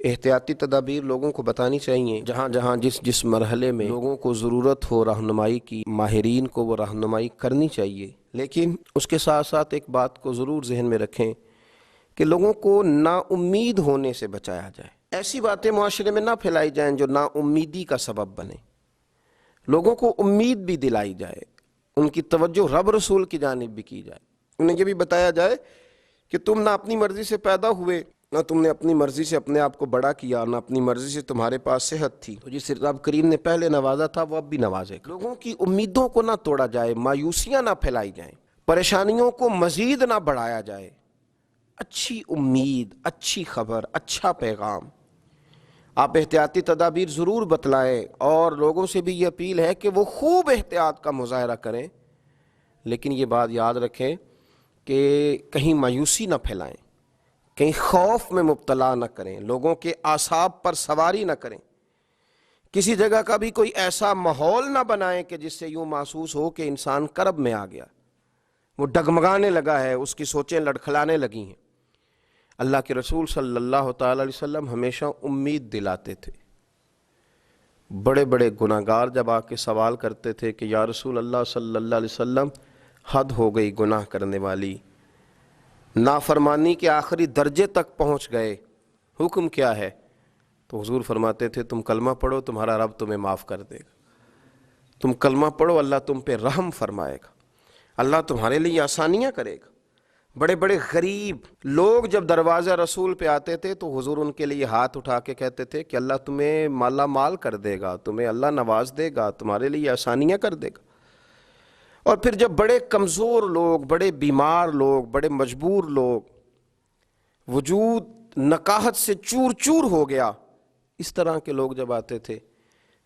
احتیاطی تدابیر لوگوں کو بتانی چاہیے، جہاں جہاں جس مرحلے میں لوگوں کو ضرورت ہو رہنمائی کی، ماہرین کو وہ رہنمائی کرنی چاہیے۔ لیکن اس کے ساتھ ساتھ ایک بات کو ضرور ذہن میں رکھیں کہ لوگوں کو نا امید ہونے سے بچایا جائے۔ ایسی باتیں معاشرے میں نہ پھیلائی جائیں جو نا امیدی کا سبب بنے۔ لوگوں کو امید بھی دلائی جائے، ان کی توجہ رب رسول کی جانب بھی کی جائے، انہیں یہ بھی بتایا جائے کہ تم نہ اپنی مرضی سے پیدا ہوئے، نہ تم نے اپنی مرضی سے اپنے آپ کو بڑا کیا، نہ اپنی مرضی سے تمہارے پاس صحت تھی، تو جس رب کریم نے پہلے نوازا تھا وہ اب بھی نوازے گا۔ لوگوں کی امیدوں کو نہ توڑا جائے، مایوسیاں نہ پھیلائی جائیں، پریشانیوں کو مزید نہ بڑھایا جائے۔ اچھی امید، اچھی خبر، اچھا پیغام، آپ احتیاطی تدابیر ضرور بتلائیں، اور لوگوں سے بھی یہ اپیل ہے کہ وہ خوب احتیاط کا مظاہرہ کریں، لیکن یہ بات یاد رکھیں کہ کہیں مایوسی نہ پھیلائیں، کہیں خوف میں مبتلا نہ کریں، لوگوں کے اعصاب پر سواری نہ کریں، کسی جگہ کا بھی کوئی ایسا ماحول نہ بنائیں کہ جس سے یوں محسوس ہو کہ انسان کرب میں آ گیا، وہ ڈگمگانے لگا ہے، اس کی سوچیں لڑکھڑانے لگی ہیں۔ اللہ کے رسول صلی اللہ تعالی علیہ وسلم ہمیشہ امید دلاتے تھے۔ بڑے بڑے گناہگار جب آ کے سوال کرتے تھے کہ یا رسول اللہ صلی اللہ علیہ وسلم، حد ہو گئی گناہ کرنے والی، نافرمانی کے آخری درجے تک پہنچ گئے، حکم کیا ہے؟ تو حضور فرماتے تھے تم کلمہ پڑھو، تمہارا رب تمہیں معاف کر دے گا۔ تم کلمہ پڑھو، اللہ تم پہ رحم فرمائے گا، اللہ تمہارے لیے آسانیاں کرے گا۔ بڑے بڑے غریب لوگ جب دروازہ رسول پہ آتے تھے تو حضور ان کے لیے ہاتھ اٹھا کے کہتے تھے کہ اللہ تمہیں مالا مال کر دے گا، تمہیں اللہ نواز دے گا، تمہارے لیے آسانیاں کر دے گا۔ اور پھر جب بڑے کمزور لوگ، بڑے بیمار لوگ، بڑے مجبور لوگ، وجود نکاہت سے چور چور ہو گیا، اس طرح کے لوگ جب آتے تھے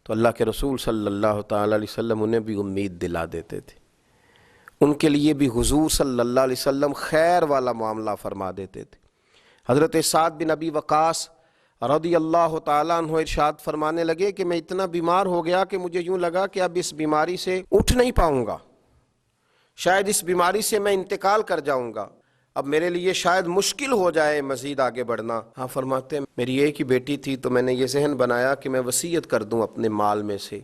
تو اللہ کے رسول صلی اللہ تعالی علیہ وسلم انہیں بھی امید دلا دیتے تھے، ان کے لیے بھی حضور صلی اللہ علیہ وسلم خیر والا معاملہ فرما دیتے تھے۔ حضرت سعد بن ابی وقاص رضی اللہ تعالیٰ عنہ ارشاد فرمانے لگے کہ میں اتنا بیمار ہو گیا کہ مجھے یوں لگا کہ اب اس بیماری سے اٹھ نہیں پاؤں گا، شاید اس بیماری سے میں انتقال کر جاؤں گا، اب میرے لیے شاید مشکل ہو جائے مزید آگے بڑھنا۔ ہاں فرماتے ہیں میری ایک ہی بیٹی تھی تو میں نے یہ ذہن بنایا کہ میں وصیت کر دوں اپنے مال میں سے،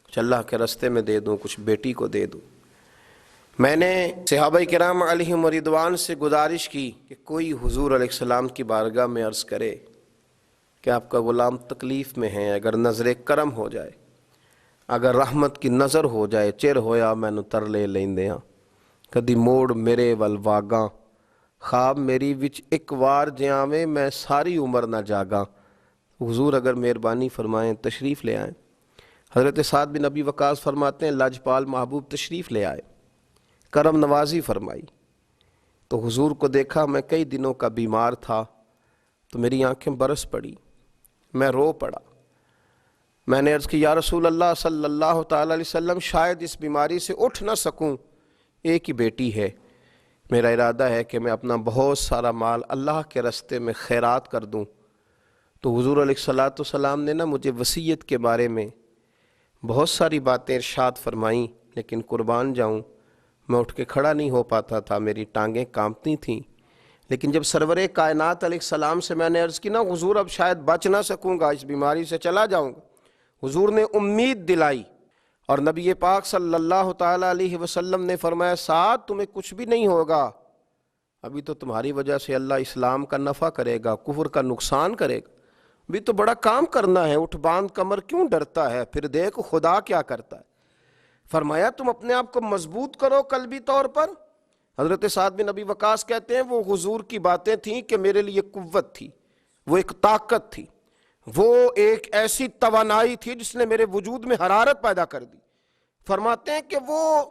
کچھ اللہ کے راستے میں دے دوں، کچھ بیٹی کو دے دوں۔ میں نے صحابہ کرام علیہم رضوان سے گزارش کی کہ کوئی حضور علیہ السلام کی بارگاہ میں عرض کرے کہ آپ کا غلام تکلیف میں ہے، اگر نظر کرم ہو جائے، اگر رحمت کی نظر ہو جائے، چر ہویا مینوں ترلے لیندیاں، کدی موڑ میرے ول واگاں، خواب میری وچ ایک وار جیاویں، میں ساری عمر نہ جاگاں۔ حضور اگر مہربانی فرمائیں تشریف لے آئیں۔ حضرت سعد بن ابی وقاص فرماتے ہیں لاجپال محبوب تشریف لے آئے، کرم نوازی فرمائی، تو حضور کو دیکھا میں کئی دنوں کا بیمار تھا تو میری آنکھیں برس پڑی، میں رو پڑا۔ میں نے عرض کی یا رسول اللہ صلی اللہ تعالی علیہ وسلم، شاید اس بیماری سے اٹھ نہ سکوں، ایک ہی بیٹی ہے، میرا ارادہ ہے کہ میں اپنا بہت سارا مال اللہ کے راستے میں خیرات کر دوں۔ تو حضور علیہ السلام نے نا مجھے وصیت کے بارے میں بہت ساری باتیں ارشاد فرمائیں، لیکن قربان جاؤں میں اٹھ کے کھڑا نہیں ہو پاتا تھا، میری ٹانگیں کانپتی تھیں۔ لیکن جب سرور کائنات علیہ السلام سے میں نے عرض کی نا حضور اب شاید بچ نہ سکوں گا، اس بیماری سے چلا جاؤں گا، حضور نے امید دلائی، اور نبی پاک صلی اللہ تعالیٰ علیہ وسلم نے فرمایا سعد تمہیں کچھ بھی نہیں ہوگا، ابھی تو تمہاری وجہ سے اللہ اسلام کا نفع کرے گا، کفر کا نقصان کرے گا، ابھی تو بڑا کام کرنا ہے، اٹھ باندھ کمر کیوں ڈرتا ہے، پھر دیکھ خدا کیا کرتا ہے۔ فرمایا تم اپنے آپ کو مضبوط کرو قلبی طور پر۔ حضرت سعد بن ابی وقاص کہتے ہیں وہ حضور کی باتیں تھیں کہ میرے لیے قوت تھی، وہ ایک طاقت تھی، وہ ایک ایسی توانائی تھی جس نے میرے وجود میں حرارت پیدا کر دی۔ فرماتے ہیں کہ وہ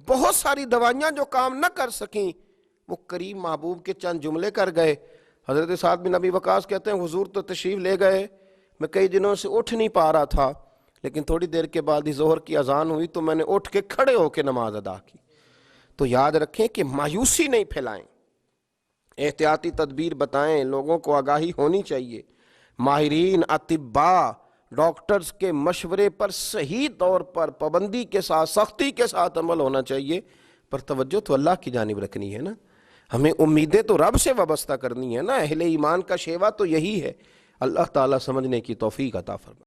بہت ساری دوائیاں جو کام نہ کر سکیں وہ کریم محبوب کے چند جملے کر گئے۔ حضرت سعد بن ابی وقاص کہتے ہیں حضور تو تشریف لے گئے، میں کئی دنوں سے اٹھ نہیں پا رہا تھا، لیکن تھوڑی دیر کے بعد ہی ظہر کی اذان ہوئی تو میں نے اٹھ کے کھڑے ہو کے نماز ادا کی۔ تو یاد رکھیں کہ مایوسی نہیں پھیلائیں، احتیاطی تدبیر بتائیں، لوگوں کو آگاہی ہونی چاہیے، ماہرین اطباء ڈاکٹرز کے مشورے پر صحیح طور پر پابندی کے ساتھ سختی کے ساتھ عمل ہونا چاہیے، پر توجہ تو اللہ کی جانب رکھنی ہے نا، ہمیں امیدیں تو رب سے وابستہ کرنی ہے نا، اہل ایمان کا شیوا تو یہی ہے۔ اللہ تعالیٰ سمجھنے کی توفیق عطا فرمائے۔